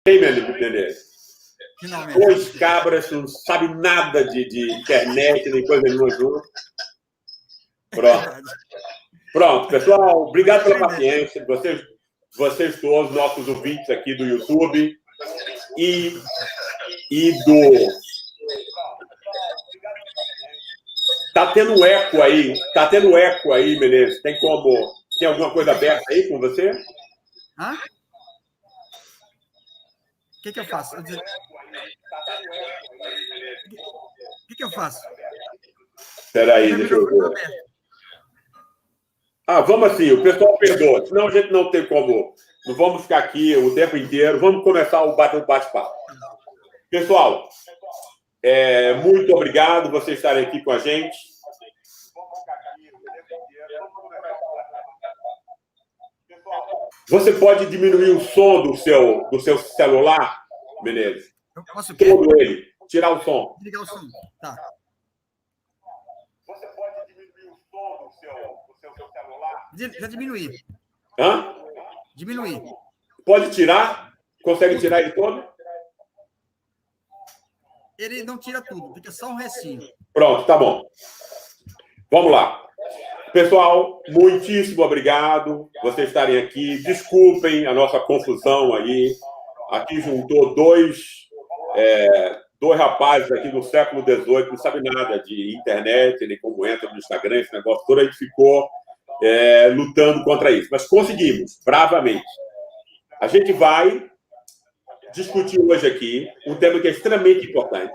Tem, Menezes? Finalmente. Dois cabras não sabem nada de internet, nem coisa nenhuma junto. Pronto, pessoal. Obrigado pela paciência. Vocês todos, nossos ouvintes aqui do YouTube e do... Tá tendo eco aí, Menezes. Tem alguma coisa aberta aí com você? Hã? O que eu faço? O que eu faço? Espera aí, deixa eu ver. Vamos assim, o pessoal perdoa. Senão a gente não tem como... Não vamos ficar aqui o tempo inteiro. Vamos começar o bate-papo. Pessoal, muito obrigado por vocês estarem aqui com a gente. Você pode diminuir o som do seu celular, Menezes? Eu posso todo ele. Tirar o som. Ligar o som. Tá. Você pode diminuir o som do seu celular? Já diminuí. Hã? Diminuí. Pode tirar? Consegue tirar ele todo? Ele não tira tudo, fica só um restinho. Pronto, tá bom. Vamos lá. Pessoal, muitíssimo obrigado por vocês estarem aqui. Desculpem a nossa confusão aí. Aqui juntou dois rapazes aqui do século XVIII, não sabem nada de internet, nem como entra no Instagram, esse negócio todo. A gente ficou lutando contra isso. Mas conseguimos, bravamente. A gente vai discutir hoje aqui um tema que é extremamente importante,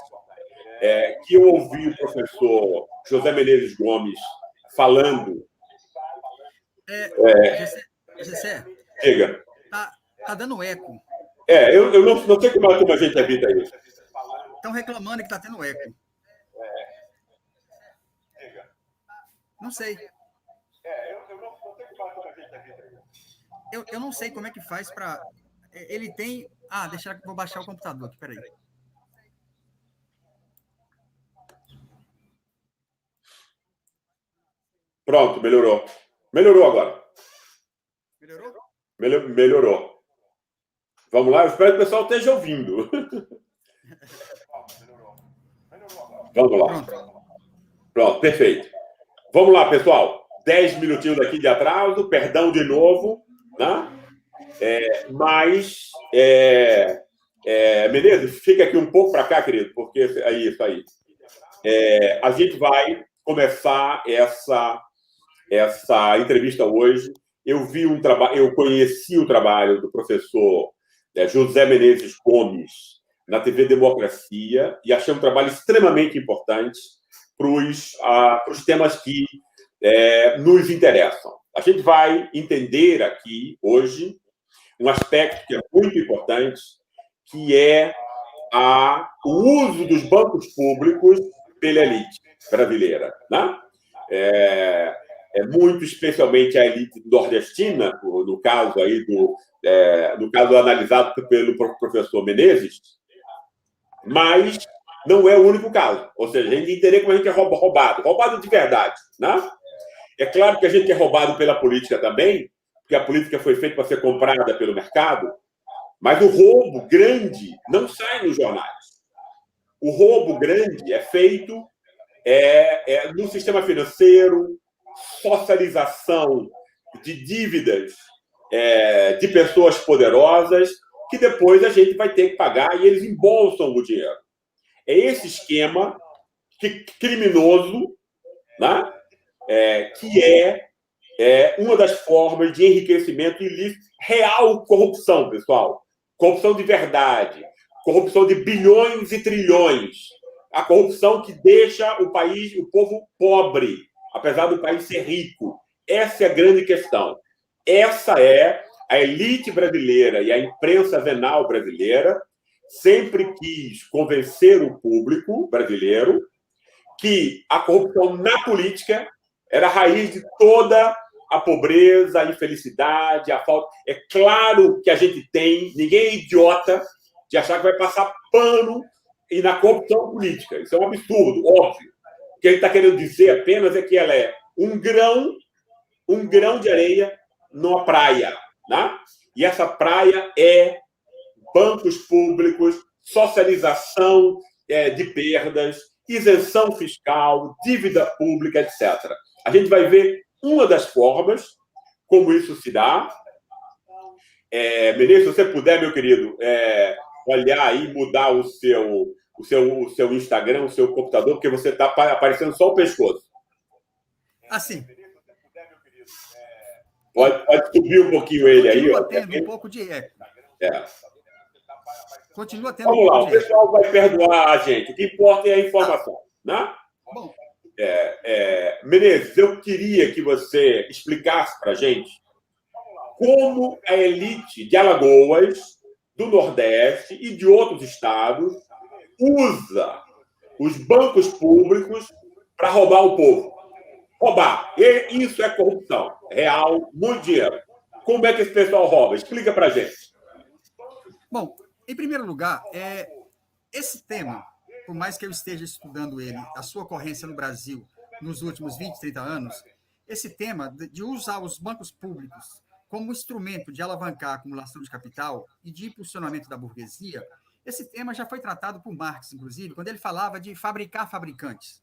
que eu ouvi o professor José Menezes Gomes falando. Gessé, Diga. tá dando eco. Eu não sei como a gente evita isso. Estão reclamando que tá tendo eco. Não sei. Eu não sei como é que faz para... Ele tem... vou baixar o computador aqui, peraí. Pronto, melhorou. Melhorou agora. Melhorou? Melhorou. Vamos lá, eu espero que o pessoal esteja ouvindo. Vamos lá. Pronto, perfeito. Vamos lá, pessoal. 10 minutinhos aqui de atraso, perdão de novo, né? Menezes, fica aqui um pouco para cá, querido, porque é isso aí. A gente vai começar essa entrevista hoje. Eu conheci o trabalho do professor José Menezes Gomes na TV Democracia e achei um trabalho extremamente importante para os temas que nos interessam. A gente vai entender aqui, hoje, um aspecto que é muito importante, que é o uso dos bancos públicos pela elite brasileira, né? Muito especialmente a elite nordestina, no caso aí no caso analisado pelo professor Menezes, mas não é o único caso. Ou seja, a gente entender como a gente é roubado de verdade, né? É claro que a gente é roubado pela política também, porque a política foi feita para ser comprada pelo mercado, mas o roubo grande não sai nos jornais. O roubo grande é feito no sistema financeiro, socialização de dívidas de pessoas poderosas, que depois a gente vai ter que pagar e eles embolsam o dinheiro. É esse esquema criminoso, né? Que é uma das formas de enriquecimento ilícito, real corrupção, pessoal. Corrupção de verdade. Corrupção de bilhões e trilhões. A corrupção que deixa o povo pobre, apesar do país ser rico. Essa é a grande questão. Essa é a elite brasileira e a imprensa venal brasileira sempre quis convencer o público brasileiro que a corrupção na política era a raiz de toda a pobreza, a infelicidade, a falta. É claro que a gente ninguém é idiota de achar que vai passar pano e na corrupção política. Isso é um absurdo, óbvio. O que a gente está querendo dizer apenas é que ela é um grão de areia numa praia, né? E essa praia é bancos públicos, socialização de perdas, isenção fiscal, dívida pública, etc. A gente vai ver uma das formas como isso se dá. Menezes, se você puder, meu querido, olhar aí, mudar o seu Instagram, o seu computador, porque você está aparecendo só o pescoço. Assim. Pode subir um pouquinho ele aí. Continua tendo um pouco de eco. Continua tendo Vamos lá, o pessoal vai perdoar a gente. O que importa é a informação. Né? Bom. Menezes, eu queria que você explicasse para a gente como a elite de Alagoas, do Nordeste e de outros estados usa os bancos públicos para roubar o povo. Roubar. E isso é corrupção. Real, muito dinheiro. Como é que esse pessoal rouba? Explica para a gente. Bom, em primeiro lugar, esse tema, por mais que eu esteja estudando ele, a sua ocorrência no Brasil nos últimos 20, 30 anos, esse tema de usar os bancos públicos como instrumento de alavancar a acumulação de capital e de impulsionamento da burguesia, esse tema já foi tratado por Marx, inclusive, quando ele falava de fabricar fabricantes.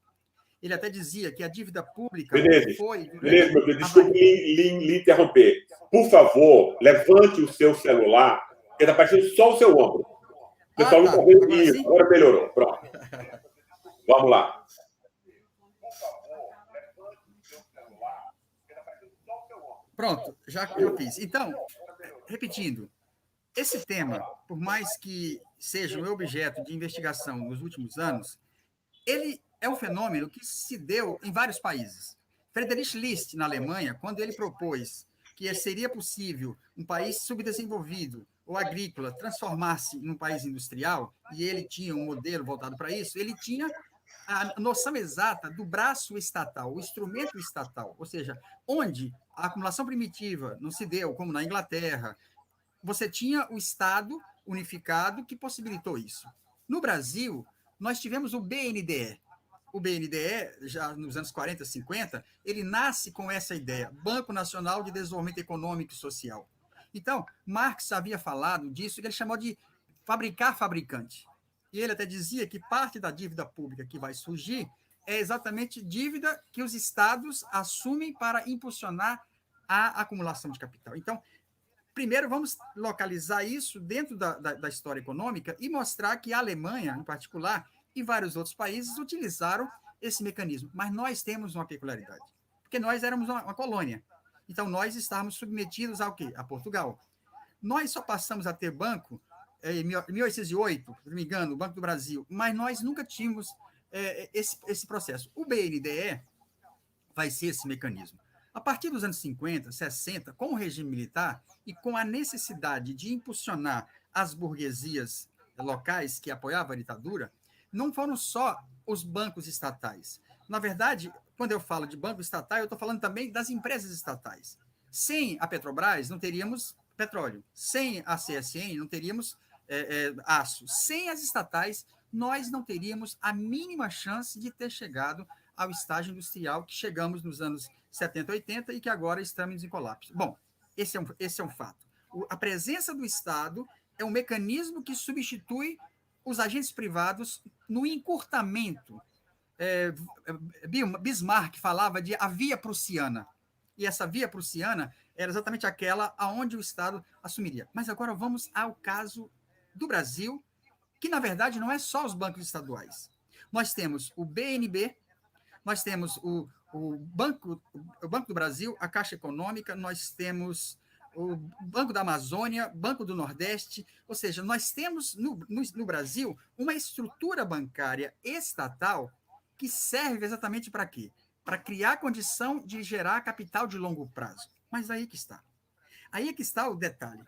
Ele até dizia que a dívida pública foi... Menezes, meu Deus, desculpe lhe interromper. Por favor, levante o seu celular, porque está aparecendo só o seu ombro. O pessoal não está vendo isso. Agora melhorou. Pronto. Vamos lá. Pronto, já fiz. Então, repetindo, esse tema, por mais que seja um objeto de investigação nos últimos anos, ele é um fenômeno que se deu em vários países. Friedrich List, na Alemanha, quando ele propôs que seria possível um país subdesenvolvido ou agrícola transformar-se em um país industrial, e ele tinha um modelo voltado para isso, ele tinha a noção exata do braço estatal, o instrumento estatal, ou seja, onde a acumulação primitiva não se deu, como na Inglaterra, você tinha o Estado unificado que possibilitou isso. No Brasil, nós tivemos o BNDE. O BNDE, já nos anos 40, 50, ele nasce com essa ideia, Banco Nacional de Desenvolvimento Econômico e Social. Então, Marx havia falado disso, que ele chamou de fabricar fabricante. E ele até dizia que parte da dívida pública que vai surgir é exatamente dívida que os estados assumem para impulsionar a acumulação de capital. Então, primeiro vamos localizar isso dentro da história econômica e mostrar que a Alemanha, em particular, e vários outros países utilizaram esse mecanismo. Mas nós temos uma peculiaridade, porque nós éramos uma colônia. Então, nós estávamos submetidos ao quê? A Portugal. Nós só passamos a ter banco em 1808, se não me engano, o Banco do Brasil, mas nós nunca tínhamos esse processo. O BNDE vai ser esse mecanismo. A partir dos anos 50, 60, com o regime militar e com a necessidade de impulsionar as burguesias locais que apoiavam a ditadura, não foram só os bancos estatais. Na verdade, quando eu falo de banco estatal, eu estou falando também das empresas estatais. Sem a Petrobras, não teríamos petróleo. Sem a CSN, não teríamos aço. Sem as estatais, nós não teríamos a mínima chance de ter chegado ao estágio industrial que chegamos nos anos 70, 80 e que agora estamos em colapso. Bom, esse é um fato. A presença do Estado é um mecanismo que substitui os agentes privados no encurtamento. Bismarck falava de a via prussiana. E essa via prussiana era exatamente aquela aonde o Estado assumiria. Mas agora vamos ao caso do Brasil, que, na verdade, não é só os bancos estaduais. Nós temos o BNB, nós temos o Banco do Brasil, a Caixa Econômica, nós temos o Banco da Amazônia, Banco do Nordeste, ou seja, nós temos no Brasil uma estrutura bancária estatal que serve exatamente para quê? Para criar condição de gerar capital de longo prazo. Mas aí que está. Aí é que está o detalhe.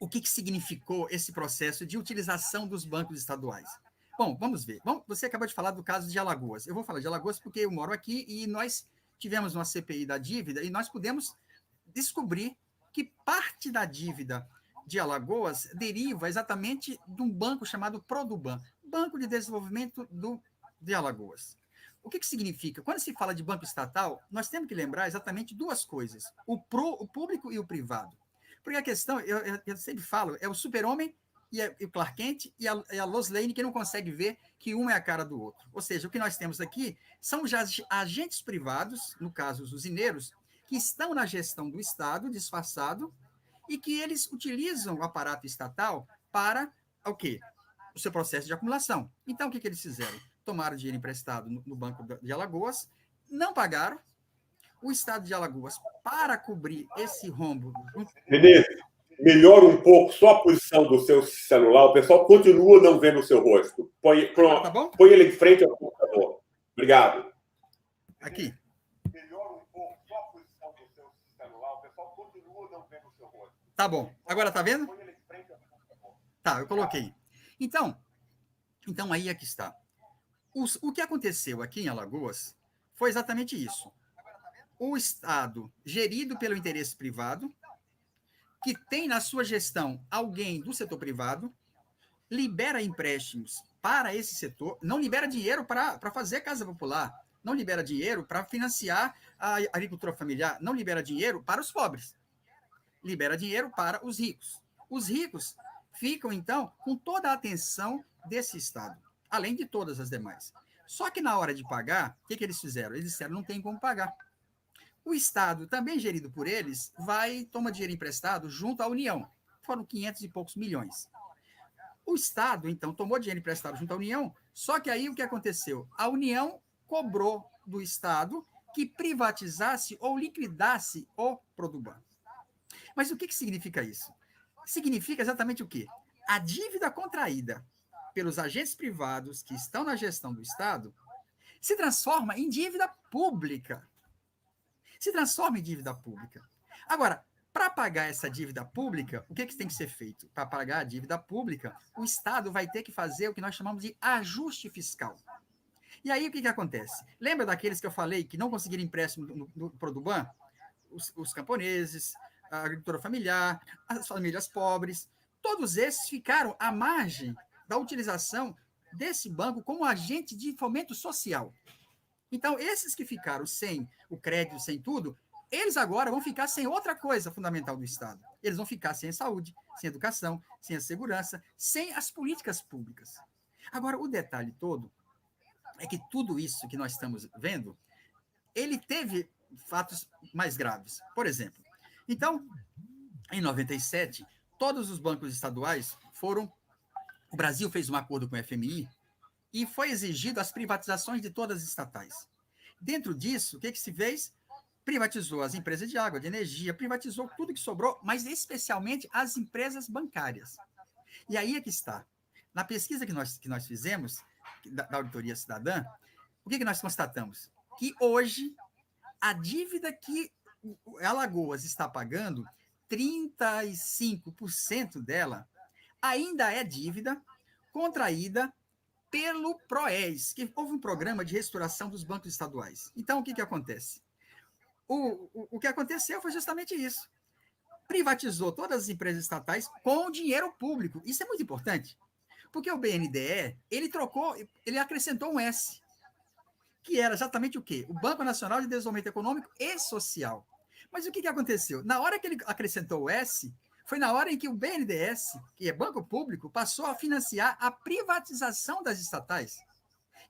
O que significou esse processo de utilização dos bancos estaduais? Bom, vamos ver. Você acabou de falar do caso de Alagoas. Eu vou falar de Alagoas porque eu moro aqui e nós tivemos uma CPI da dívida e nós pudemos descobrir que parte da dívida de Alagoas deriva exatamente de um banco chamado Produban, Banco de Desenvolvimento de Alagoas. O que significa? Quando se fala de banco estatal, nós temos que lembrar exatamente duas coisas, o público e o privado. Porque a questão, eu sempre falo, é o super-homem e o Clark Kent e a Lois Lane que não consegue ver que um é a cara do outro. Ou seja, o que nós temos aqui são já agentes privados, no caso os usineiros, que estão na gestão do Estado, disfarçado, e que eles utilizam o aparato estatal para o quê? O seu processo de acumulação. Então, o que eles fizeram? Tomaram dinheiro emprestado no Banco de Alagoas, não pagaram. O Estado de Alagoas, para cobrir esse rombo... Menezes, melhora um pouco só a posição do seu celular. O pessoal continua não vendo o seu rosto. Pronto, tá bom? Põe ele em frente ao computador. Obrigado. Aqui. Melhora um pouco só a posição do seu celular. O pessoal continua não vendo o seu rosto. Tá bom. Agora tá vendo? Põe ele em frente ao computador. Tá, eu coloquei. Então aí é que está. O que aconteceu aqui em Alagoas foi exatamente isso. O Estado, gerido pelo interesse privado, que tem na sua gestão alguém do setor privado, libera empréstimos para esse setor, não libera dinheiro para fazer casa popular, não libera dinheiro para financiar a agricultura familiar, não libera dinheiro para os pobres, libera dinheiro para os ricos. Os ricos ficam, então, com toda a atenção desse Estado, além de todas as demais. Só que na hora de pagar, o que eles fizeram? Eles disseram, não tem como pagar. O Estado, também gerido por eles, toma dinheiro emprestado junto à União. Foram 500 e poucos milhões. O Estado, então, tomou dinheiro emprestado junto à União, só que aí o que aconteceu? A União cobrou do Estado que privatizasse ou liquidasse o Produban. Mas o que significa isso? Significa exatamente o quê? A dívida contraída pelos agentes privados que estão na gestão do Estado se transforma em dívida pública. Se transforma em dívida pública. Agora, para pagar essa dívida pública, o que tem que ser feito? Para pagar a dívida pública, o Estado vai ter que fazer o que nós chamamos de ajuste fiscal. E aí, o que acontece? Lembra daqueles que eu falei que não conseguiram empréstimo no Produban? Os camponeses, a agricultura familiar, as famílias pobres, todos esses ficaram à margem da utilização desse banco como agente de fomento social. Então, esses que ficaram sem o crédito, sem tudo, eles agora vão ficar sem outra coisa fundamental do Estado. Eles vão ficar sem a saúde, sem a educação, sem a segurança, sem as políticas públicas. Agora, o detalhe todo é que tudo isso que nós estamos vendo, ele teve fatos mais graves. Por exemplo, então, em 97, todos os bancos estaduais foram... O Brasil fez um acordo com o FMI e foi exigido as privatizações de todas as estatais. Dentro disso, o que se fez? Privatizou as empresas de água, de energia, privatizou tudo que sobrou, mas especialmente as empresas bancárias. E aí é que está. Na pesquisa que nós fizemos, da Auditoria Cidadã, o que nós constatamos? Que hoje, a dívida que Alagoas está pagando, 35% dela, ainda é dívida contraída pelo PROES, que houve um programa de restauração dos bancos estaduais. Então, o que acontece? O que aconteceu foi justamente isso. Privatizou todas as empresas estatais com dinheiro público. Isso é muito importante, porque o BNDE, ele acrescentou um S, que era exatamente o quê? O Banco Nacional de Desenvolvimento Econômico e Social. Mas o que aconteceu? Na hora que ele acrescentou o S, foi na hora em que o BNDES, que é banco público, passou a financiar a privatização das estatais.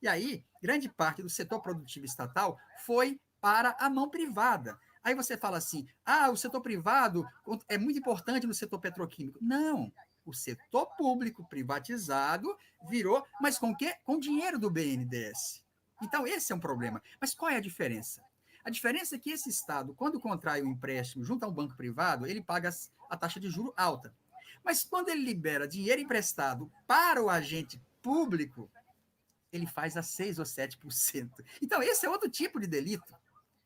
E aí, grande parte do setor produtivo estatal foi para a mão privada. Aí você fala assim, o setor privado é muito importante no setor petroquímico. Não, o setor público privatizado virou, mas com o quê? Com dinheiro do BNDES. Então, esse é um problema. Mas qual é a diferença? A diferença é que esse Estado, quando contrai um empréstimo junto a um banco privado, ele paga a taxa de juro alta. Mas quando ele libera dinheiro emprestado para o agente público, ele faz a 6% ou 7%. Então, esse é outro tipo de delito,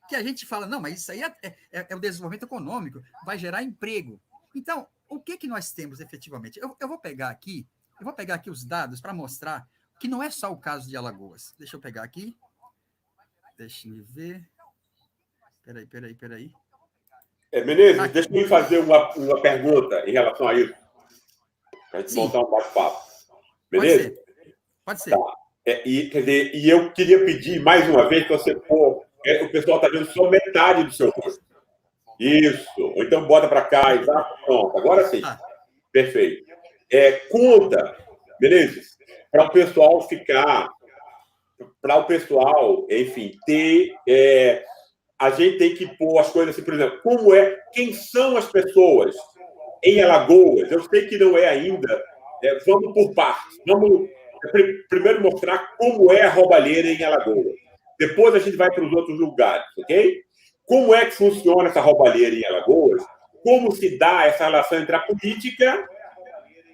que a gente fala, não, mas isso aí é o desenvolvimento econômico, vai gerar emprego. Então, o que nós temos efetivamente? Eu vou pegar aqui os dados para mostrar que não é só o caso de Alagoas. Deixa eu pegar aqui. Deixa eu ver. Peraí. Menezes, deixa eu lhe fazer uma pergunta em relação a isso. Para a gente montar um bate-papo. Beleza? Pode ser. Tá. E eu queria pedir mais uma vez que você for. O pessoal está vendo só metade do seu rosto. Isso. Ou então bota para cá, exato, pronto. Agora sim. Ah, Perfeito. Conta, Menezes, para o pessoal ficar, para o pessoal, enfim, ter. A gente tem que pôr as coisas assim, por exemplo, quem são as pessoas em Alagoas? Eu sei que não é ainda. Vamos por partes. Vamos primeiro mostrar como é a roubalheira em Alagoas. Depois a gente vai para os outros lugares, ok? Como é que funciona essa roubalheira em Alagoas? Como se dá essa relação entre a política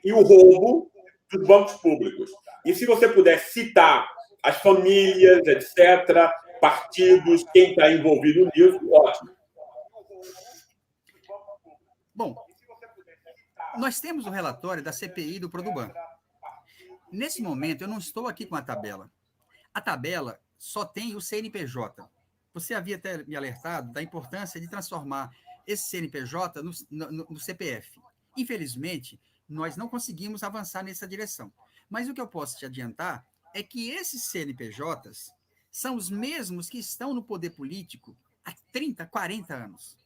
e o roubo dos bancos públicos? E se você puder citar as famílias, etc., partidos, quem está envolvido nisso, ótimo. bom, nós temos o relatório da CPI do Produban. Nesse momento, eu não estou aqui com a tabela. A tabela só tem o CNPJ. Você havia até me alertado da importância de transformar esse CNPJ no CPF. Infelizmente, nós não conseguimos avançar nessa direção. Mas o que eu posso te adiantar é que esses CNPJs são os mesmos que estão no poder político há 30, 40 anos.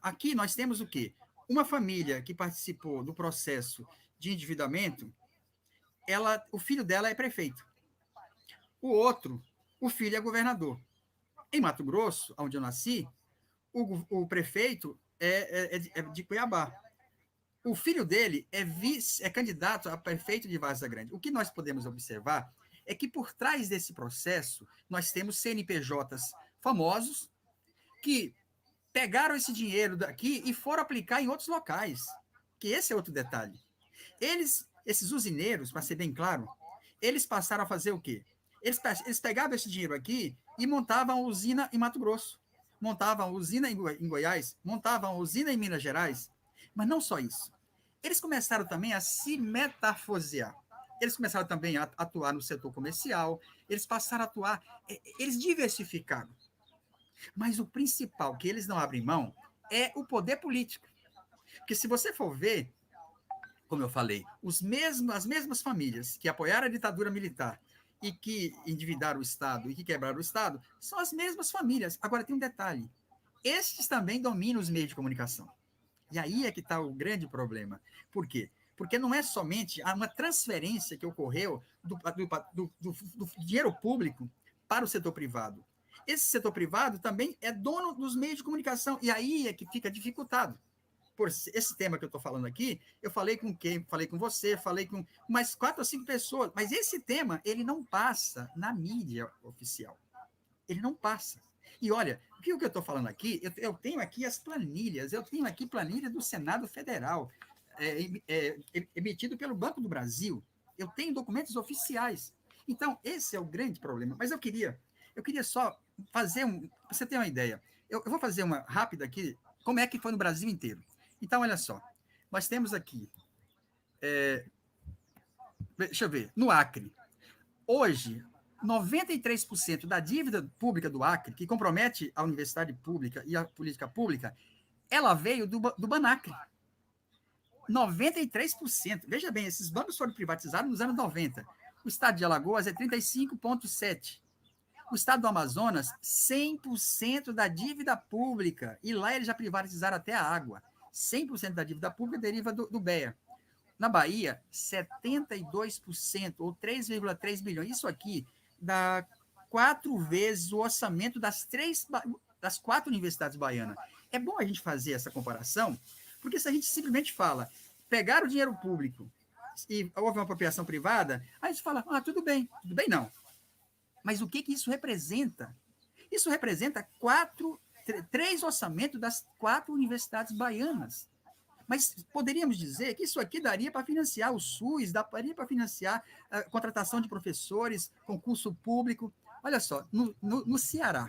Aqui nós temos o quê? Uma família que participou do processo de endividamento, o filho dela é prefeito. O outro, o filho é governador. Em Mato Grosso, onde eu nasci, o prefeito é de Cuiabá. O filho dele é candidato a prefeito de Várzea Grande. O que nós podemos observar é que por trás desse processo nós temos CNPJs famosos que pegaram esse dinheiro daqui e foram aplicar em outros locais. Que esse é outro detalhe. Esses usineiros, para ser bem claro, eles passaram a fazer o quê? Eles pegavam esse dinheiro aqui e montavam usina em Mato Grosso, montavam usina em Goiás, montavam usina em Minas Gerais. Mas não só isso. Eles começaram também a se metamorfosear. Eles começaram também a atuar no setor comercial, eles passaram a atuar, eles diversificaram. Mas o principal que eles não abrem mão é o poder político. Porque se você for ver, como eu falei, as mesmas famílias que apoiaram a ditadura militar e que endividaram o Estado e que quebraram o Estado, são as mesmas famílias. Agora, tem um detalhe. Estes também dominam os meios de comunicação. E aí é que está o grande problema. Por quê? Porque não é somente uma transferência que ocorreu do dinheiro público para o setor privado. Esse setor privado também é dono dos meios de comunicação. E aí é que fica dificultado. Por esse tema que eu estou falando aqui, eu falei com quem? Falei com você, falei com mais 4 ou 5 pessoas. Mas esse tema, ele não passa na mídia oficial. Ele não passa. E olha, o que eu estou falando aqui, eu tenho aqui as planilhas, eu tenho aqui planilha do Senado Federal, emitido pelo Banco do Brasil, eu tenho documentos oficiais. Então, esse é o grande problema. Mas eu queria só fazer para você ter uma ideia, eu vou fazer uma rápida aqui, como é que foi no Brasil inteiro. Então, olha só, nós temos aqui, deixa eu ver, no Acre, hoje, 93% da dívida pública do Acre, que compromete a universidade pública e a política pública, ela veio do Banacre. 93%. Veja bem, esses bancos foram privatizados nos anos 90. O estado de Alagoas é 35,7%. O estado do Amazonas, 100% da dívida pública. E lá eles já privatizaram até a água. 100% da dívida pública deriva do BEA. Na Bahia, 72%, ou 3,3 bilhões. Isso aqui dá 4 vezes o orçamento das 4 universidades baianas. É bom a gente fazer essa comparação, porque se a gente simplesmente fala, pegar o dinheiro público e houve uma apropriação privada, aí a gente fala, tudo bem não. Mas o que isso representa? Isso representa 3 orçamentos das 4 universidades baianas. Mas poderíamos dizer que isso aqui daria para financiar o SUS, daria para financiar a contratação de professores, concurso público. Olha só, no Ceará,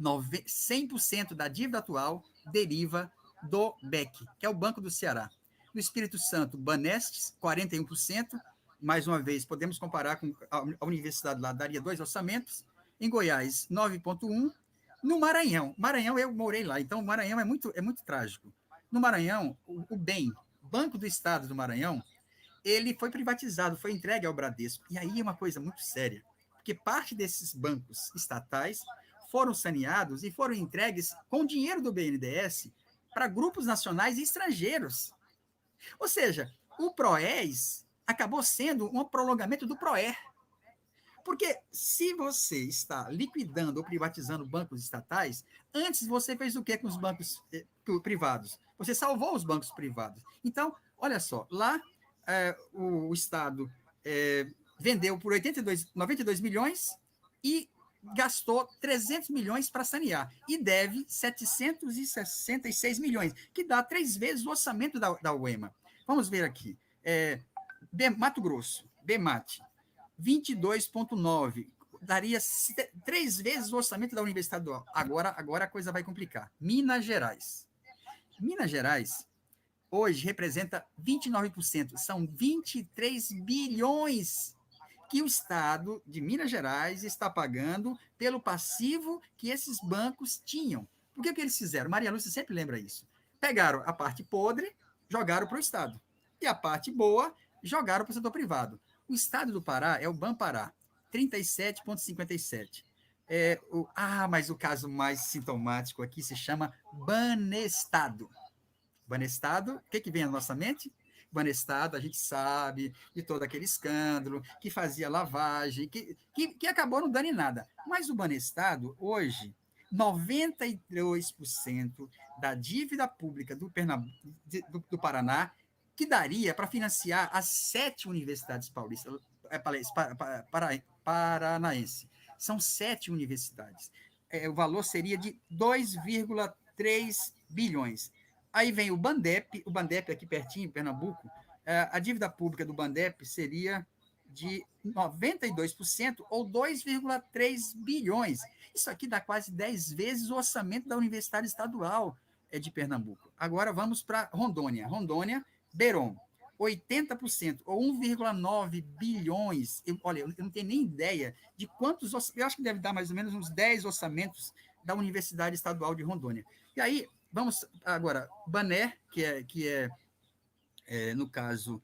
100% da dívida atual deriva do BEC, que é o Banco do Ceará. No Espírito Santo, Banestes, 41%. Mais uma vez, podemos comparar com a universidade lá, daria 2 orçamentos. Em Goiás, 9,1%. No Maranhão, eu morei lá, então o Maranhão é muito trágico. No Maranhão, o BEM, Banco do Estado do Maranhão, ele foi privatizado, foi entregue ao Bradesco. E aí é uma coisa muito séria, porque parte desses bancos estatais foram saneados e foram entregues com dinheiro do BNDES para grupos nacionais e estrangeiros. Ou seja, o PROES acabou sendo um prolongamento do PROER. Porque se você está liquidando ou privatizando bancos estatais, antes você fez o que com os bancos privados? Você salvou os bancos privados. Então, olha só, lá o Estado vendeu por 92 milhões e gastou 300 milhões para sanear. E deve 766 milhões, que dá 3 vezes o orçamento da UEMA. Vamos ver aqui. Mato Grosso, BMAT, 22,9, daria 3 vezes o orçamento da Universidade Estadual. Agora a coisa vai complicar. Minas Gerais. Minas Gerais, hoje, representa 29%. São 23 bilhões que o Estado de Minas Gerais está pagando pelo passivo que esses bancos tinham. Por que eles fizeram? Maria Lúcia sempre lembra isso. Pegaram a parte podre, jogaram para o Estado. E a parte boa, jogaram para o setor privado. O Estado do Pará é o Banpará, 37,57. Mas o caso mais sintomático aqui se chama Banestado. Banestado, o que vem à nossa mente? Banestado, a gente sabe de todo aquele escândalo, que fazia lavagem, que acabou não dando em nada. Mas o Banestado, hoje, 92% da dívida pública do Paraná, que daria para financiar as 7 universidades paranaenses. São 7 universidades. O valor seria de 2,3 bilhões. Aí vem o Bandep aqui pertinho, em Pernambuco, a dívida pública do Bandep seria de 92%, ou 2,3 bilhões. Isso aqui dá quase 10 vezes o orçamento da Universidade Estadual de Pernambuco. Agora vamos para Rondônia. Rondônia, Berom, 80%, ou 1,9 bilhões. Eu não tenho nem ideia de quantos... Eu acho que deve dar mais ou menos uns 10 orçamentos da Universidade Estadual de Rondônia. E aí, vamos agora, Bané, que é no caso,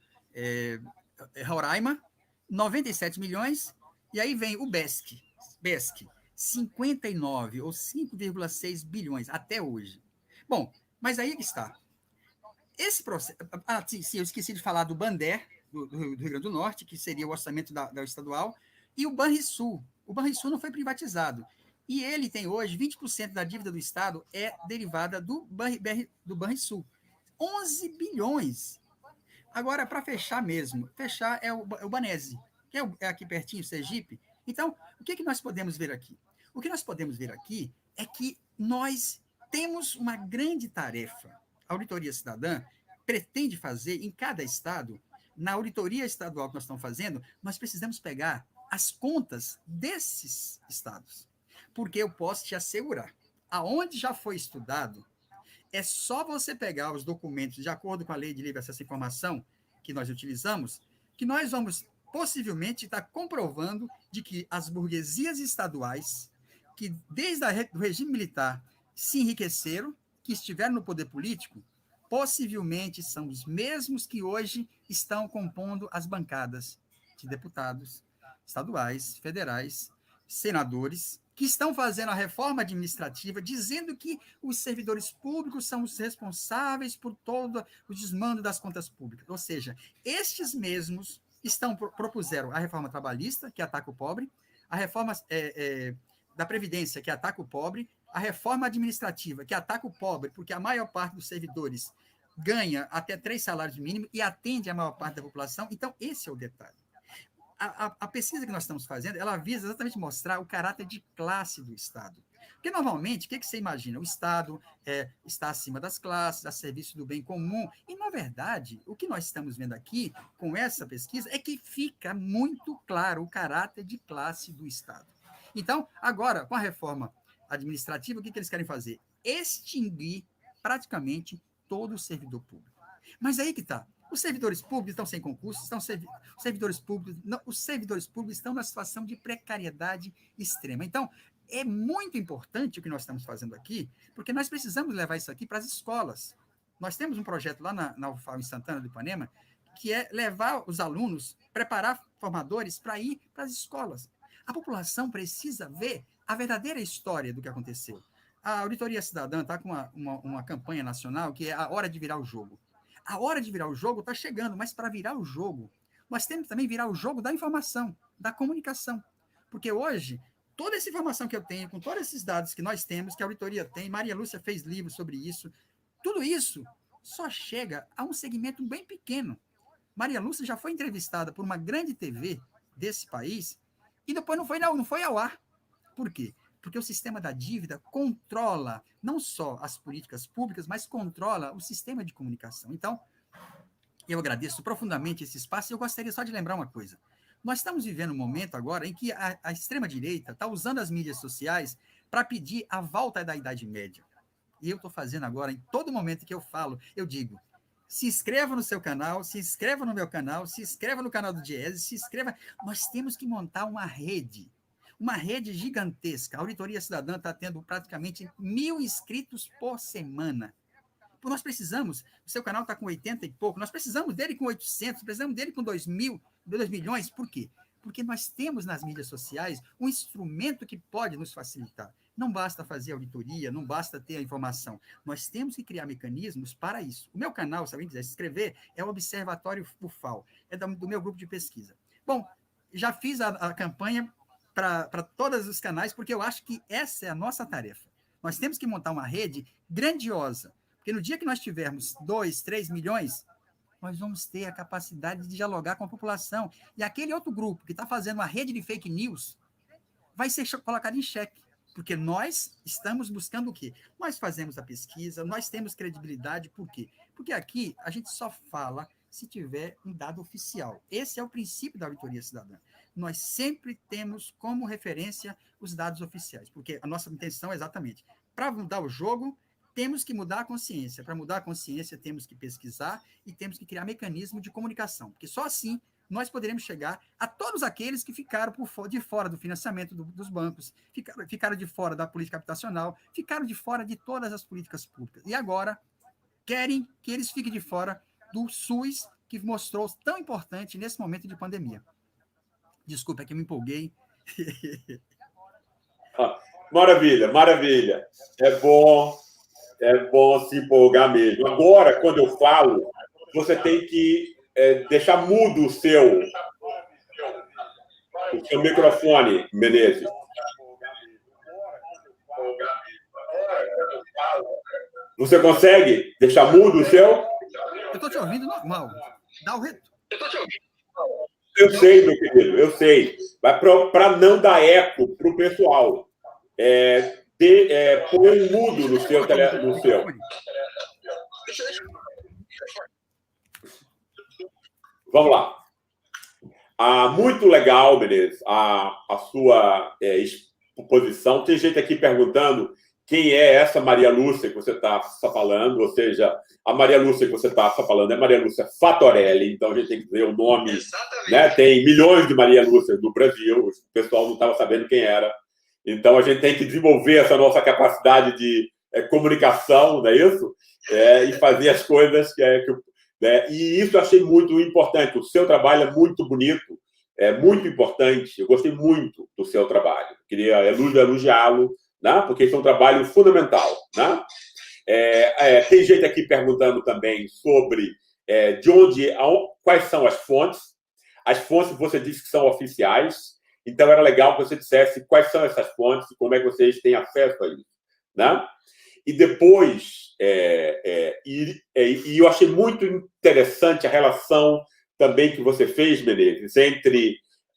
Roraima, 97 milhões, e aí vem o BESC, 59, ou 5,6 bilhões, até hoje. Bom, mas aí que está. Esse processo... sim, eu esqueci de falar do Bandé, do Rio Grande do Norte, que seria o orçamento da estadual, e o Banrisul. O Banrisul não foi privatizado. E ele tem hoje 20% da dívida do Estado é derivada do Banrisul. 11 bilhões. Agora, para fechar mesmo, é o Banese, que é aqui pertinho, Sergipe. Então, o que nós podemos ver aqui? O que nós podemos ver aqui é que nós temos uma grande tarefa. A Auditoria Cidadã pretende fazer em cada estado, na auditoria estadual que nós estamos fazendo, nós precisamos pegar as contas desses estados. Porque eu posso te assegurar, aonde já foi estudado, é só você pegar os documentos de acordo com a Lei de Livre Acesso à Informação que nós utilizamos, que nós vamos possivelmente estar comprovando de que as burguesias estaduais, que desde o regime militar se enriqueceram, que estiveram no poder político, possivelmente são os mesmos que hoje estão compondo as bancadas de deputados estaduais, federais, senadores, que estão fazendo a reforma administrativa, dizendo que os servidores públicos são os responsáveis por todo o desmando das contas públicas. Ou seja, estes mesmos propuseram a reforma trabalhista, que ataca o pobre, a reforma da Previdência, que ataca o pobre, a reforma administrativa, que ataca o pobre, porque a maior parte dos servidores ganha até 3 salários mínimos e atende a maior parte da população. Então, esse é o detalhe. A pesquisa que nós estamos fazendo, ela visa exatamente mostrar o caráter de classe do Estado. Porque, normalmente, o que você imagina? O Estado está acima das classes, a serviço do bem comum. E, na verdade, o que nós estamos vendo aqui, com essa pesquisa, é que fica muito claro o caráter de classe do Estado. Então, agora, com a reforma administrativa, o que eles querem fazer? Extinguir, praticamente, todo o servidor público. Mas aí que está. Os servidores públicos estão sem concurso, os servidores públicos estão numa situação de precariedade extrema. Então, é muito importante o que nós estamos fazendo aqui, porque nós precisamos levar isso aqui para as escolas. Nós temos um projeto lá na UFAL, em Santana do Ipanema, que é levar os alunos, preparar formadores para ir para as escolas. A população precisa ver a verdadeira história do que aconteceu. A Auditoria Cidadã está com uma campanha nacional que é a hora de virar o jogo. A hora de virar o jogo está chegando, mas para virar o jogo, nós temos que também virar o jogo da informação, da comunicação. Porque hoje, toda essa informação que eu tenho, com todos esses dados que nós temos, que a auditoria tem, Maria Lúcia fez livros sobre isso, tudo isso só chega a um segmento bem pequeno. Maria Lúcia já foi entrevistada por uma grande TV desse país e depois não foi ao ar. Por quê? Porque o sistema da dívida controla não só as políticas públicas, mas controla o sistema de comunicação. Então, eu agradeço profundamente esse espaço e eu gostaria só de lembrar uma coisa. Nós estamos vivendo um momento agora em que a extrema-direita está usando as mídias sociais para pedir a volta da Idade Média. E eu estou fazendo agora, em todo momento que eu falo, eu digo, se inscreva no seu canal, se inscreva no meu canal, se inscreva no canal do Diese, se inscreva. Nós temos que montar uma rede gigantesca. A Auditoria Cidadã está tendo praticamente 1.000 inscritos por semana. Nós precisamos, o seu canal está com 80 e pouco, nós precisamos dele com 800, precisamos dele com 2 milhões. Por quê? Porque nós temos nas mídias sociais um instrumento que pode nos facilitar. Não basta fazer auditoria, não basta ter a informação. Nós temos que criar mecanismos para isso. O meu canal, se alguém quiser se inscrever, é o Observatório UFAL, é do meu grupo de pesquisa. Bom, já fiz a campanha para todos os canais, porque eu acho que essa é a nossa tarefa. Nós temos que montar uma rede grandiosa, porque no dia que nós tivermos 2, 3 milhões, nós vamos ter a capacidade de dialogar com a população. E aquele outro grupo que está fazendo uma rede de fake news vai ser colocado em xeque, porque nós estamos buscando o quê? Nós fazemos a pesquisa, nós temos credibilidade, por quê? Porque aqui a gente só fala se tiver um dado oficial. Esse é o princípio da Auditoria Cidadã. Nós sempre temos como referência os dados oficiais, porque a nossa intenção é exatamente, para mudar o jogo, temos que mudar a consciência. Para mudar a consciência, temos que pesquisar e temos que criar mecanismo de comunicação, porque só assim nós poderemos chegar a todos aqueles que ficaram de fora do financiamento dos bancos, ficaram de fora da política habitacional, ficaram de fora de todas as políticas públicas. E agora querem que eles fiquem de fora do SUS, que mostrou tão importante nesse momento de pandemia. Desculpa, é que eu me empolguei. Maravilha, maravilha. É bom se empolgar mesmo. Agora, quando eu falo, você tem que deixar mudo o seu microfone, Menezes. Você consegue deixar mudo o seu? Eu estou te ouvindo normal. Dá o reto. Eu sei, meu querido, eu sei. Mas para não dar eco para o pessoal, põe um mudo no seu telefone. Vamos lá. Muito legal, beleza, a sua exposição. Tem gente aqui perguntando quem é essa Maria Lúcia que você está falando, ou seja, a Maria Lúcia que você está falando é Maria Lúcia Fatorelli, então a gente tem que dizer o nome. Né? Tem milhões de Maria Lúcia no Brasil, o pessoal não estava sabendo quem era. Então a gente tem que desenvolver essa nossa capacidade de comunicação, não é isso? E fazer as coisas e isso eu achei muito importante. O seu trabalho é muito bonito, é muito importante. Eu gostei muito do seu trabalho. Queria elogiá-lo, né? Porque isso é um trabalho fundamental. Né? Tem gente aqui perguntando também sobre quais são as fontes. As fontes você disse que são oficiais, então era legal que você dissesse quais são essas fontes e como é que vocês têm acesso a isso. Né? E depois, eu achei muito interessante a relação também que você fez, Menezes,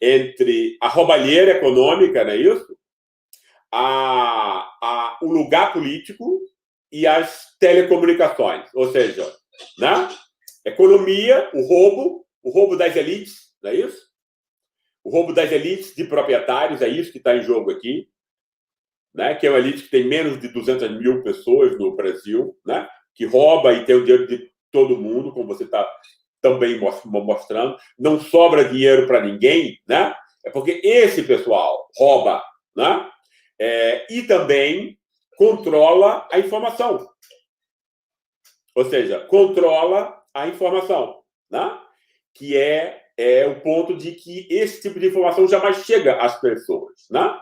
entre a roubalheira econômica, não é isso? O lugar político e as telecomunicações. Ou seja, né? Economia, o roubo das elites, não é isso? O roubo das elites de proprietários, é isso que está em jogo aqui. Né, que é uma elite que tem menos de 200 mil pessoas no Brasil, né, que rouba e tem o dinheiro de todo mundo, como você está também mostrando. Não sobra dinheiro para ninguém, né? É porque esse pessoal rouba, né? E também controla a informação. Ou seja, controla a informação, né? Que é o ponto de que esse tipo de informação jamais chega às pessoas, né?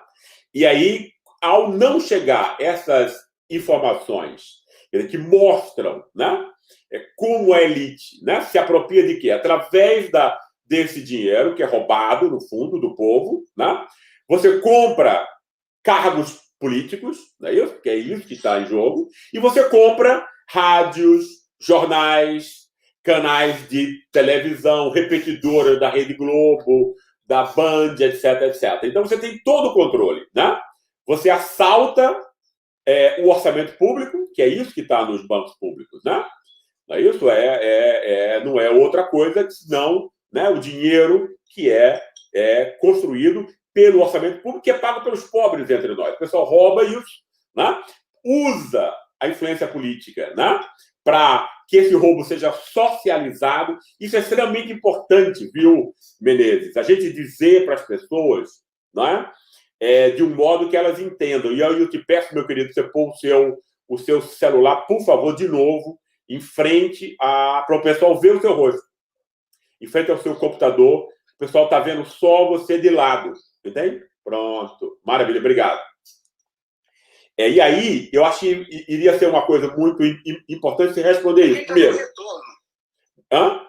E aí, ao não chegar essas informações que mostram, né, como a elite, né, se apropria de quê? Através desse dinheiro que é roubado, no fundo, do povo, né? Você compra cargos políticos, não é isso? Que é isso que está em jogo, e você compra rádios, jornais, canais de televisão, repetidoras da Rede Globo, da Band, etc, etc. Então você tem todo o controle, né? Você assalta o orçamento público, que é isso que está nos bancos públicos, né? Não é isso? Não é outra coisa senão, né, o dinheiro que é construído pelo orçamento público, que é pago pelos pobres entre nós. O pessoal rouba isso, né? Usa a influência política, né, para que esse roubo seja socializado. Isso é extremamente importante, viu, Menezes? A gente dizer para as pessoas, né, de um modo que elas entendam. E aí eu te peço, meu querido, você pôr o seu celular, por favor, de novo, em frente para o pessoal ver o seu rosto. Em frente ao seu computador, o pessoal está vendo só você de lado. Entende? Pronto. Maravilha, obrigado. E aí, eu acho que iria ser uma coisa muito importante você responder isso. Primeiro. Hã?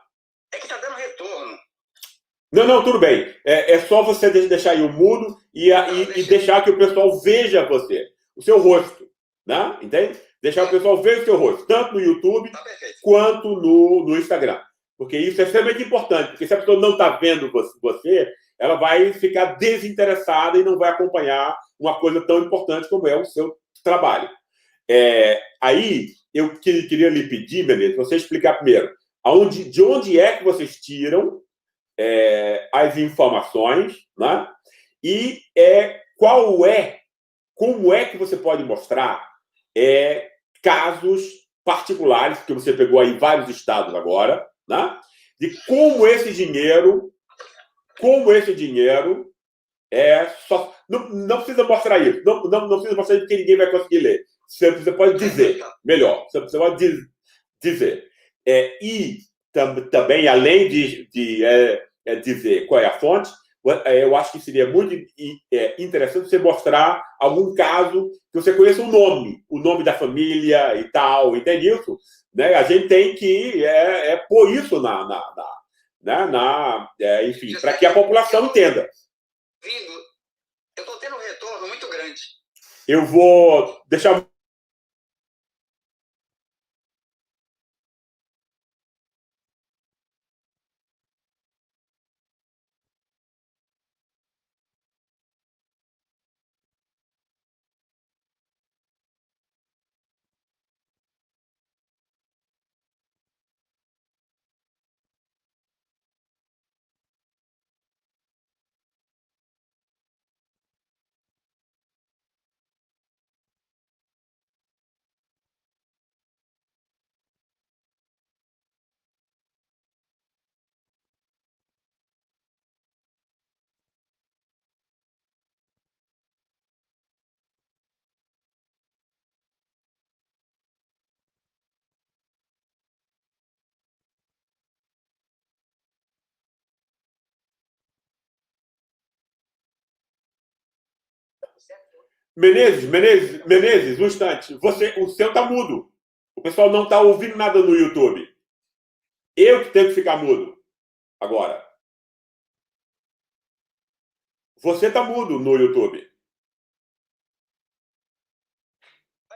É que está dando retorno. Não, tudo bem. É só você deixar aí o mudo e deixar que o pessoal veja você, o seu rosto. Né? Entende? Deixar o pessoal ver o seu rosto, tanto no YouTube quanto no Instagram. Porque isso é extremamente importante. Porque se a pessoa não está vendo você, ela vai ficar desinteressada e não vai acompanhar uma coisa tão importante como é o seu trabalho. Aí, eu queria lhe pedir, Menezes, você explicar primeiro de onde é que vocês tiram as informações, né? E como é que você pode mostrar casos particulares, que você pegou aí vários estados agora, né? De como esse dinheiro só. Não precisa mostrar isso. Não precisa mostrar isso porque ninguém vai conseguir ler. Você pode dizer melhor. Você pode dizer. E também, além de dizer qual é a fonte, eu acho que seria muito interessante você mostrar algum caso que você conheça o nome da família e tal, entende isso? Né? A gente tem que pôr isso enfim, para que a população entenda. Eu estou tendo um retorno muito grande. Eu vou deixar... Menezes, um instante. O seu tá mudo. O pessoal não tá ouvindo nada no YouTube. Eu que tenho que ficar mudo agora. Você tá mudo no YouTube.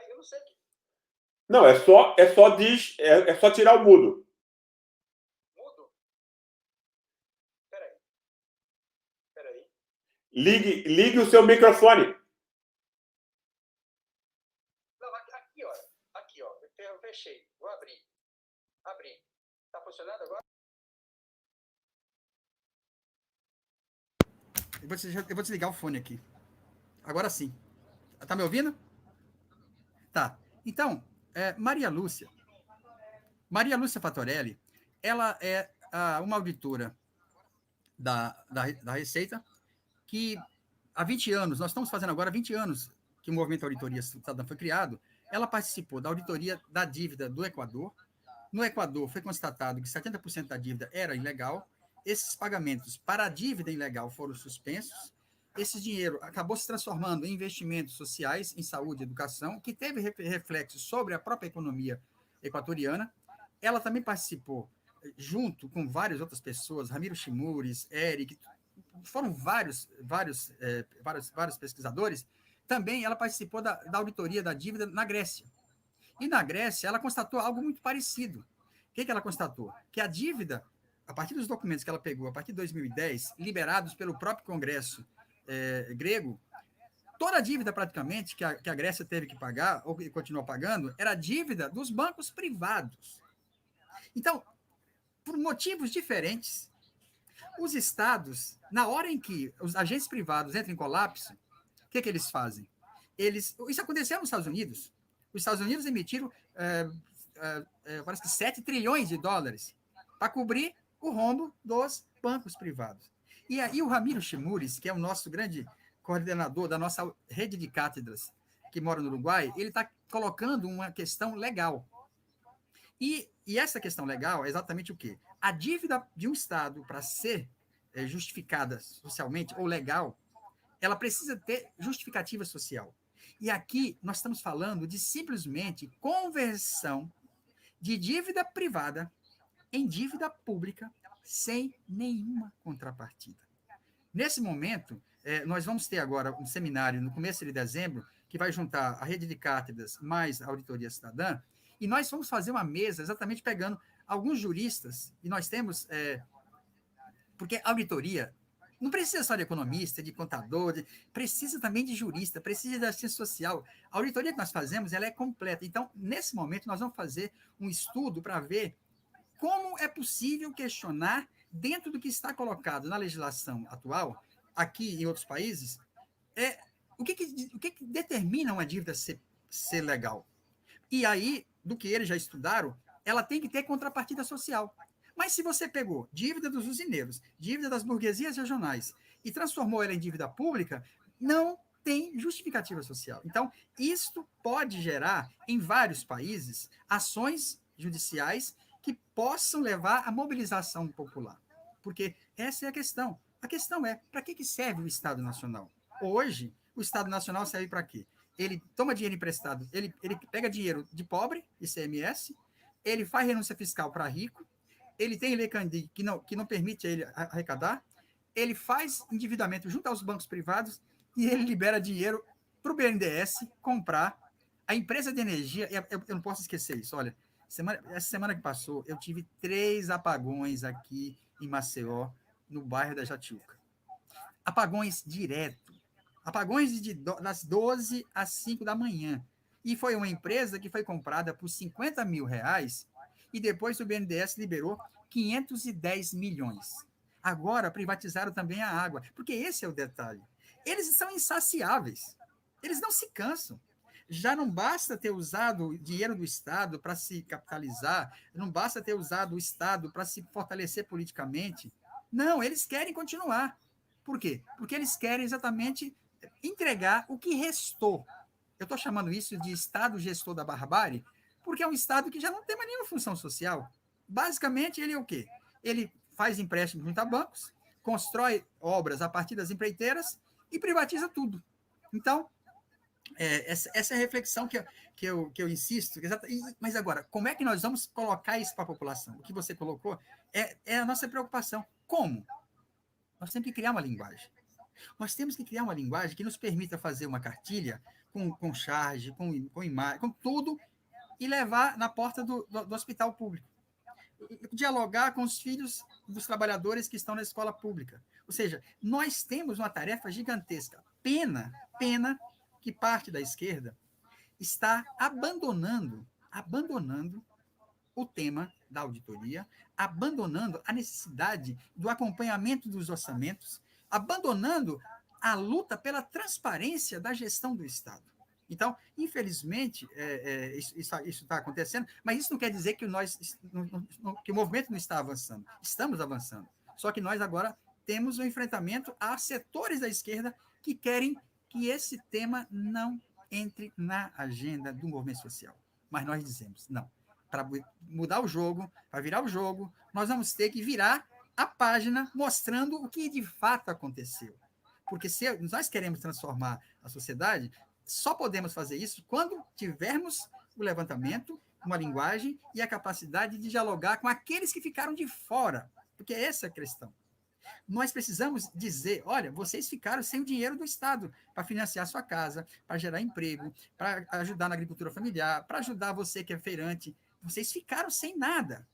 Eu não sei. Não, é só tirar o mudo. Mudo? Peraí. Ligue o seu microfone. Aqui, ó. Eu fechei. Vou abrir. Tá funcionando agora? Eu vou desligar o fone aqui. Agora sim. Tá me ouvindo? Tá. Então, Maria Lúcia Fatorelli, ela é uma auditora da Receita que há 20 anos, nós estamos fazendo agora 20 anos que o Movimento Auditoria Cidadã foi criado, ela participou da auditoria da dívida do Equador. No Equador foi constatado que 70% da dívida era ilegal esses pagamentos para a dívida ilegal foram suspensos, esse dinheiro acabou se transformando em investimentos sociais, em saúde e educação, que teve reflexos sobre a própria economia equatoriana. Ela também participou, junto com várias outras pessoas, Ramiro Chimures, Eric, foram vários pesquisadores. Também ela participou da auditoria da dívida na Grécia. E na Grécia, ela constatou algo muito parecido. O que ela constatou? Que a dívida, a partir dos documentos que ela pegou, a partir de 2010, liberados pelo próprio Congresso grego, toda a dívida praticamente que a Grécia teve que pagar, ou que continuou pagando, era a dívida dos bancos privados. Então, por motivos diferentes, os estados, na hora em que os agentes privados entram em colapso, o que eles fazem? Isso aconteceu nos Estados Unidos. Os Estados Unidos emitiram, parece que 7 trilhões de dólares para cobrir o rombo dos bancos privados. E aí o Ramiro Chimures, que é o nosso grande coordenador da nossa rede de cátedras, que mora no Uruguai, ele está colocando uma questão legal. E essa questão legal é exatamente o quê? A dívida de um Estado, para ser justificada socialmente ou legal, ela precisa ter justificativa social. E aqui nós estamos falando de simplesmente conversão de dívida privada em dívida pública sem nenhuma contrapartida. Nesse momento, nós vamos ter agora um seminário no começo de dezembro que vai juntar a rede de cátedras mais a auditoria cidadã, e nós vamos fazer uma mesa exatamente pegando alguns juristas, e nós temos... porque a auditoria não precisa só de economista, de contador, precisa também de jurista, precisa da ciência social. A auditoria que nós fazemos, ela é completa. Então, nesse momento, nós vamos fazer um estudo para ver como é possível questionar, dentro do que está colocado na legislação atual, aqui em outros países, o que determina uma dívida ser legal. E aí, do que eles já estudaram, ela tem que ter contrapartida social. Mas se você pegou dívida dos usineiros, dívida das burguesias regionais e transformou ela em dívida pública, não tem justificativa social. Então, isto pode gerar, em vários países, ações judiciais que possam levar à mobilização popular. Porque essa é a questão. A questão é, para que serve o Estado Nacional? Hoje, o Estado Nacional serve para quê? Ele toma dinheiro emprestado, ele pega dinheiro de pobre, ICMS, ele faz renúncia fiscal para rico, ele tem lei Candir que não permite ele arrecadar, ele faz endividamento junto aos bancos privados e ele libera dinheiro para o BNDES comprar. A empresa de energia, eu não posso esquecer isso, olha, essa semana que passou, eu tive 3 apagões aqui em Maceió, no bairro da Jatiuca. Apagões direto. Apagões das 12 às 5 da manhã. E foi uma empresa que foi comprada por R$50 mil, e depois o BNDES liberou 510 milhões. Agora privatizaram também a água, porque esse é o detalhe. Eles são insaciáveis. Eles não se cansam. Já não basta ter usado o dinheiro do Estado para se capitalizar, não basta ter usado o Estado para se fortalecer politicamente. Não, eles querem continuar. Por quê? Porque eles querem exatamente entregar o que restou. Eu estou chamando isso de Estado gestor da barbárie, porque é um Estado que já não tem mais nenhuma função social. Basicamente, ele é o quê? Ele faz empréstimos junto a bancos, constrói obras a partir das empreiteiras e privatiza tudo. Então, essa é a reflexão que eu insisto. Mas agora, como é que nós vamos colocar isso para a população? O que você colocou é a nossa preocupação. Como? Nós temos que criar uma linguagem. Nós temos que criar uma linguagem que nos permita fazer uma cartilha com charge, com imagem, com tudo, e levar na porta do hospital público. Dialogar com os filhos dos trabalhadores que estão na escola pública. Ou seja, nós temos uma tarefa gigantesca. Pena que parte da esquerda está abandonando o tema da auditoria, abandonando a necessidade do acompanhamento dos orçamentos, abandonando a luta pela transparência da gestão do Estado. Então, infelizmente, isso está acontecendo, mas isso não quer dizer que o movimento não está avançando. Estamos avançando. Só que nós agora temos um enfrentamento a setores da esquerda que querem que esse tema não entre na agenda do movimento social. Mas nós dizemos, não. Para mudar o jogo, para virar o jogo, nós vamos ter que virar a página mostrando o que de fato aconteceu. Porque se nós queremos transformar a sociedade, só podemos fazer isso quando tivermos o levantamento, uma linguagem e a capacidade de dialogar com aqueles que ficaram de fora, porque essa é a questão. Nós precisamos dizer, olha, vocês ficaram sem o dinheiro do Estado para financiar sua casa, para gerar emprego, para ajudar na agricultura familiar, para ajudar você que é feirante. Vocês ficaram sem nada.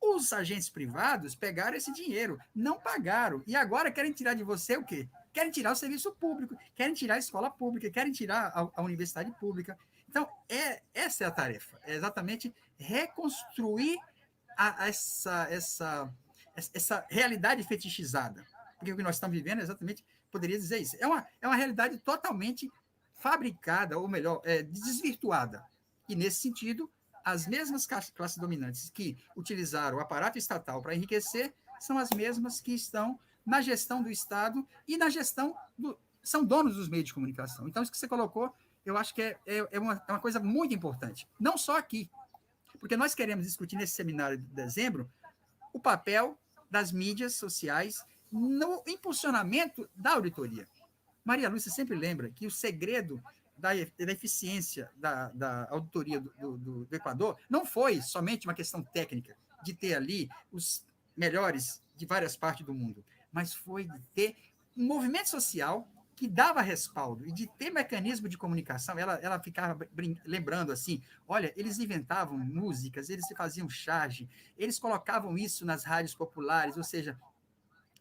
Os agentes privados pegaram esse dinheiro, não pagaram, e agora querem tirar de você o quê? Querem tirar o serviço público, querem tirar a escola pública, querem tirar a universidade pública. Então, essa é a tarefa, é exatamente reconstruir essa realidade fetichizada. Porque o que nós estamos vivendo, exatamente, poderia dizer isso. É uma realidade totalmente fabricada, ou melhor, desvirtuada. E, nesse sentido, as mesmas classes dominantes que utilizaram o aparato estatal para enriquecer são as mesmas que estão na gestão do Estado e na gestão são donos dos meios de comunicação. Então, isso que você colocou, eu acho que é uma coisa muito importante. Não só aqui, porque nós queremos discutir nesse seminário de dezembro o papel das mídias sociais no impulsionamento da auditoria. Maria Lúcia sempre lembra que o segredo da eficiência da auditoria do Equador não foi somente uma questão técnica, de ter ali os melhores de várias partes do mundo, mas foi de ter um movimento social que dava respaldo e de ter mecanismo de comunicação. Ela ficava lembrando assim, olha, eles inventavam músicas, eles faziam charge, eles colocavam isso nas rádios populares, ou seja,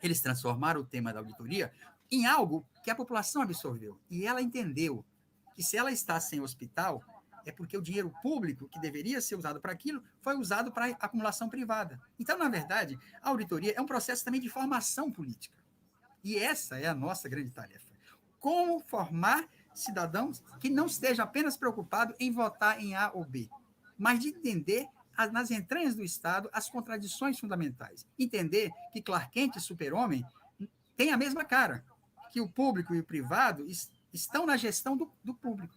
eles transformaram o tema da auditoria em algo que a população absorveu. E ela entendeu que se ela está sem hospital, é porque o dinheiro público, que deveria ser usado para aquilo, foi usado para acumulação privada. Então, na verdade, a auditoria é um processo também de formação política. E essa é a nossa grande tarefa. Como formar cidadãos que não estejam apenas preocupados em votar em A ou B, mas de entender nas entranhas do Estado as contradições fundamentais. Entender que Clark Kent e Super-Homem têm a mesma cara, que o público e o privado estão na gestão do público.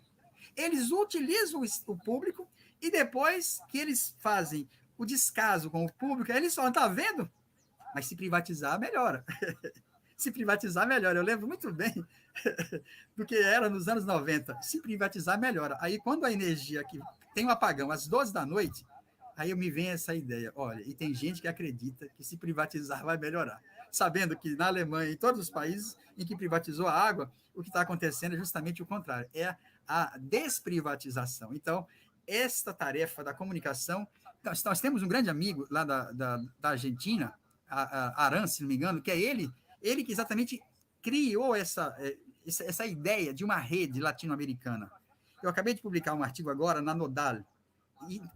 Eles utilizam o público e depois que eles fazem o descaso com o público, eles falam, tá vendo? Mas se privatizar, melhora. Se privatizar, melhora. Eu lembro muito bem do que era nos anos 90. Se privatizar, melhora. Aí, quando a energia aqui tem um apagão às 12 da noite, aí me vem essa ideia. Olha, e tem gente que acredita que se privatizar vai melhorar. Sabendo que na Alemanha e em todos os países em que privatizou a água, o que está acontecendo é justamente o contrário. É a desprivatização. Então, esta tarefa da comunicação... Nós temos um grande amigo lá da Argentina, a Aran, se não me engano, que é ele que exatamente criou essa ideia de uma rede latino-americana. Eu acabei de publicar um artigo agora na Nodal.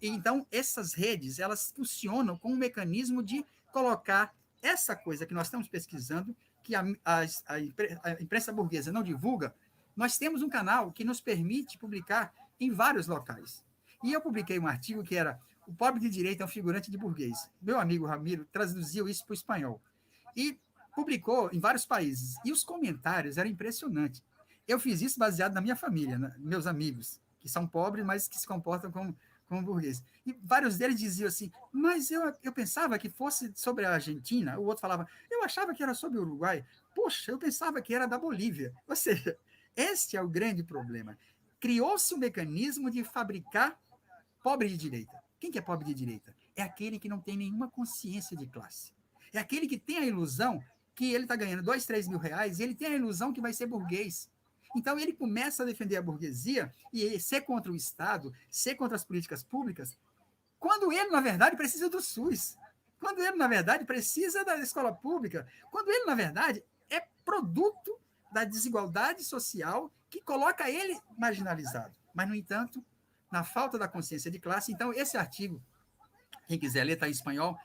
Então, essas redes, elas funcionam com um mecanismo de colocar essa coisa que nós estamos pesquisando, que a imprensa burguesa não divulga. Nós temos um canal que nos permite publicar em vários locais. E eu publiquei um artigo que era O Pobre de Direita é um Figurante de Burguês. Meu amigo Ramiro traduziu isso para o espanhol. E publicou em vários países. E os comentários eram impressionantes. Eu fiz isso baseado na minha família, meus amigos, que são pobres, mas que se comportam como burgueses. E vários deles diziam assim, mas eu pensava que fosse sobre a Argentina. O outro falava, eu achava que era sobre o Uruguai. Poxa, eu pensava que era da Bolívia. Ou seja, este é o grande problema. Criou-se um mecanismo de fabricar pobre de direita. Quem que é pobre de direita? É aquele que não tem nenhuma consciência de classe. É aquele que tem a ilusão que ele está ganhando 2, 3 mil reais e ele tem a ilusão que vai ser burguês. Então, ele começa a defender a burguesia e ser contra o Estado, ser contra as políticas públicas, quando ele, na verdade, precisa do SUS, quando ele, na verdade, precisa da escola pública, quando ele, na verdade, é produto da desigualdade social que coloca ele marginalizado. Mas, no entanto, na falta da consciência de classe, então, esse artigo, quem quiser ler, está em espanhol,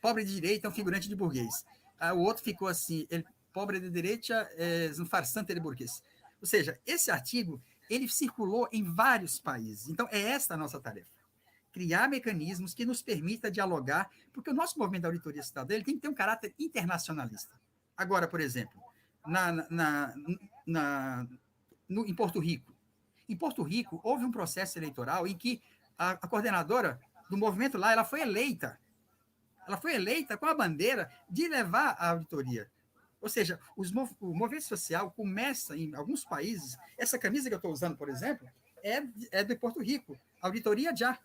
pobre de direita é um figurante de burguês. O outro ficou assim, pobre de direita é um farsante de burguês. Ou seja, esse artigo, ele circulou em vários países. Então, é esta a nossa tarefa. Criar mecanismos que nos permita dialogar, porque o nosso movimento da auditoria estatal ele tem que ter um caráter internacionalista. Agora, por exemplo, em Porto Rico. Em Porto Rico, houve um processo eleitoral em que a coordenadora do movimento lá, ela foi eleita ela foi eleita com a bandeira de levar a auditoria. Ou seja, o movimento social começa em alguns países. Essa camisa que eu estou usando, por exemplo, é de Porto Rico, Auditoria Já.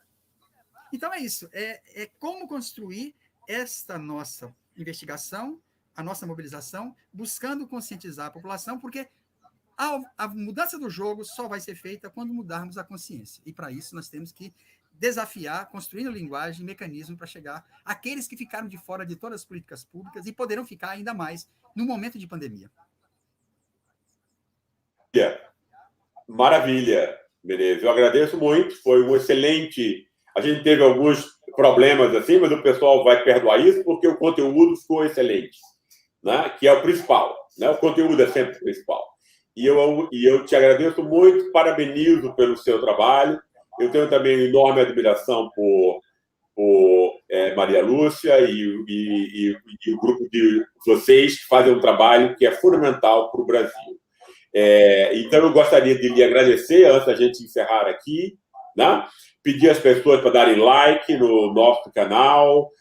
Então é isso, é como construir esta nossa investigação, a nossa mobilização, buscando conscientizar a população, porque a mudança do jogo só vai ser feita quando mudarmos a consciência. E para isso nós temos que desafiar, construindo linguagem, mecanismo para chegar àqueles que ficaram de fora de todas as políticas públicas e poderão ficar ainda mais no momento de pandemia. Maravilha, beleza. Eu agradeço muito, foi um excelente... A gente teve alguns problemas assim, mas o pessoal vai perdoar isso porque o conteúdo ficou excelente, né? Que é o principal, né? O conteúdo é sempre o principal. E eu te agradeço muito, parabenizo pelo seu trabalho. Eu tenho também enorme admiração por Maria Lúcia e o grupo de vocês que fazem um trabalho que é fundamental para o Brasil. Então, eu gostaria de lhe agradecer, antes da gente encerrar aqui, né? Pedir às pessoas para darem like no nosso canal.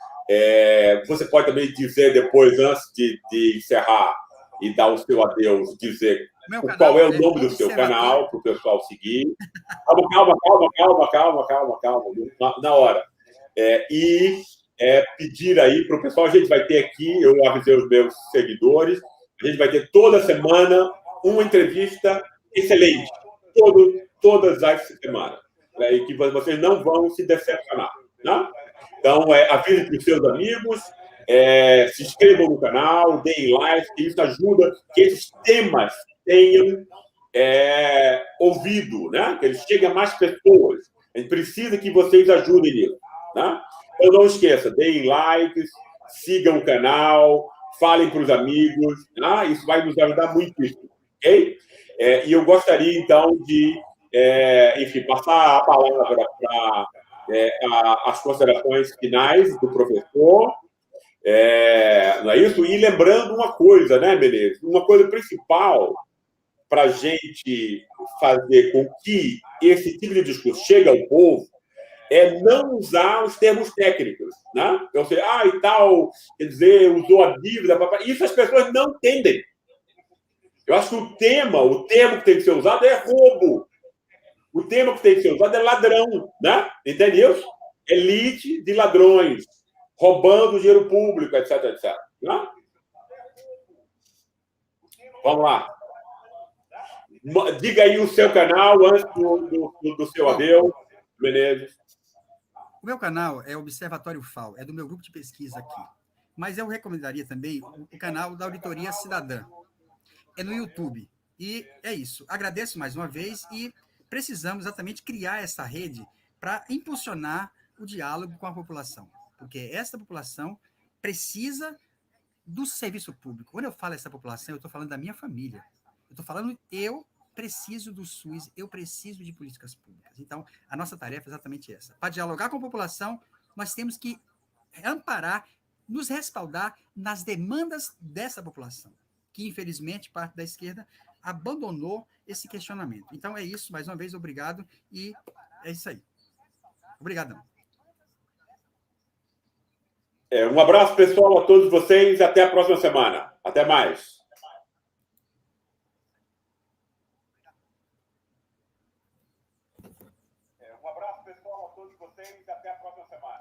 Você pode também dizer depois, antes de encerrar e dar o seu adeus, dizer qual é o nome do seu canal, para o pessoal seguir. Calma, na hora. Pedir aí para o pessoal, a gente vai ter aqui, eu avisei os meus seguidores, a gente vai ter toda semana uma entrevista excelente, todas as semanas, né? E que vocês não vão se decepcionar, né? Então, avise para os seus amigos, se inscrevam no canal, deem like, que isso ajuda que esses temas tenham ouvido, né? Que eles cheguem a mais pessoas. A gente precisa que vocês ajudem nisso, né? Então, não esqueça, deem likes, sigam o canal, falem para os amigos, né? Isso vai nos ajudar muitíssimo, ok? E eu gostaria, então, de, enfim, passar a palavra para as considerações finais do professor, não é isso? E lembrando uma coisa, né, Menezes? Uma coisa principal para a gente fazer com que esse tipo de discurso chegue ao povo é não usar os termos técnicos, né? Então, você, e tal, quer dizer, usou a dívida, isso as pessoas não entendem. Eu acho que o termo que tem que ser usado é roubo. O termo que tem que ser usado é ladrão, né? Entendeu? Elite de ladrões, roubando dinheiro público, etc, etc. Né? Vamos lá. Diga aí o seu canal antes do seu adeus, Menezes. O meu canal é Observatório FAO, é do meu grupo de pesquisa aqui. Mas eu recomendaria também o canal da Auditoria Cidadã. É no YouTube. E é isso. Agradeço mais uma vez e precisamos exatamente criar essa rede para impulsionar o diálogo com a população. Porque essa população precisa do serviço público. Quando eu falo essa população, eu estou falando da minha família. Eu estou falando, eu preciso do SUS, eu preciso de políticas públicas. Então, a nossa tarefa é exatamente essa. Para dialogar com a população, nós temos que amparar, nos respaldar nas demandas dessa população, que, infelizmente, parte da esquerda abandonou esse questionamento. Então, é isso. Mais uma vez, obrigado. E é isso aí. Obrigadão. Um abraço, pessoal, a todos vocês. Até a próxima semana. Até mais. Um abraço, pessoal, a todos vocês. Até a próxima semana.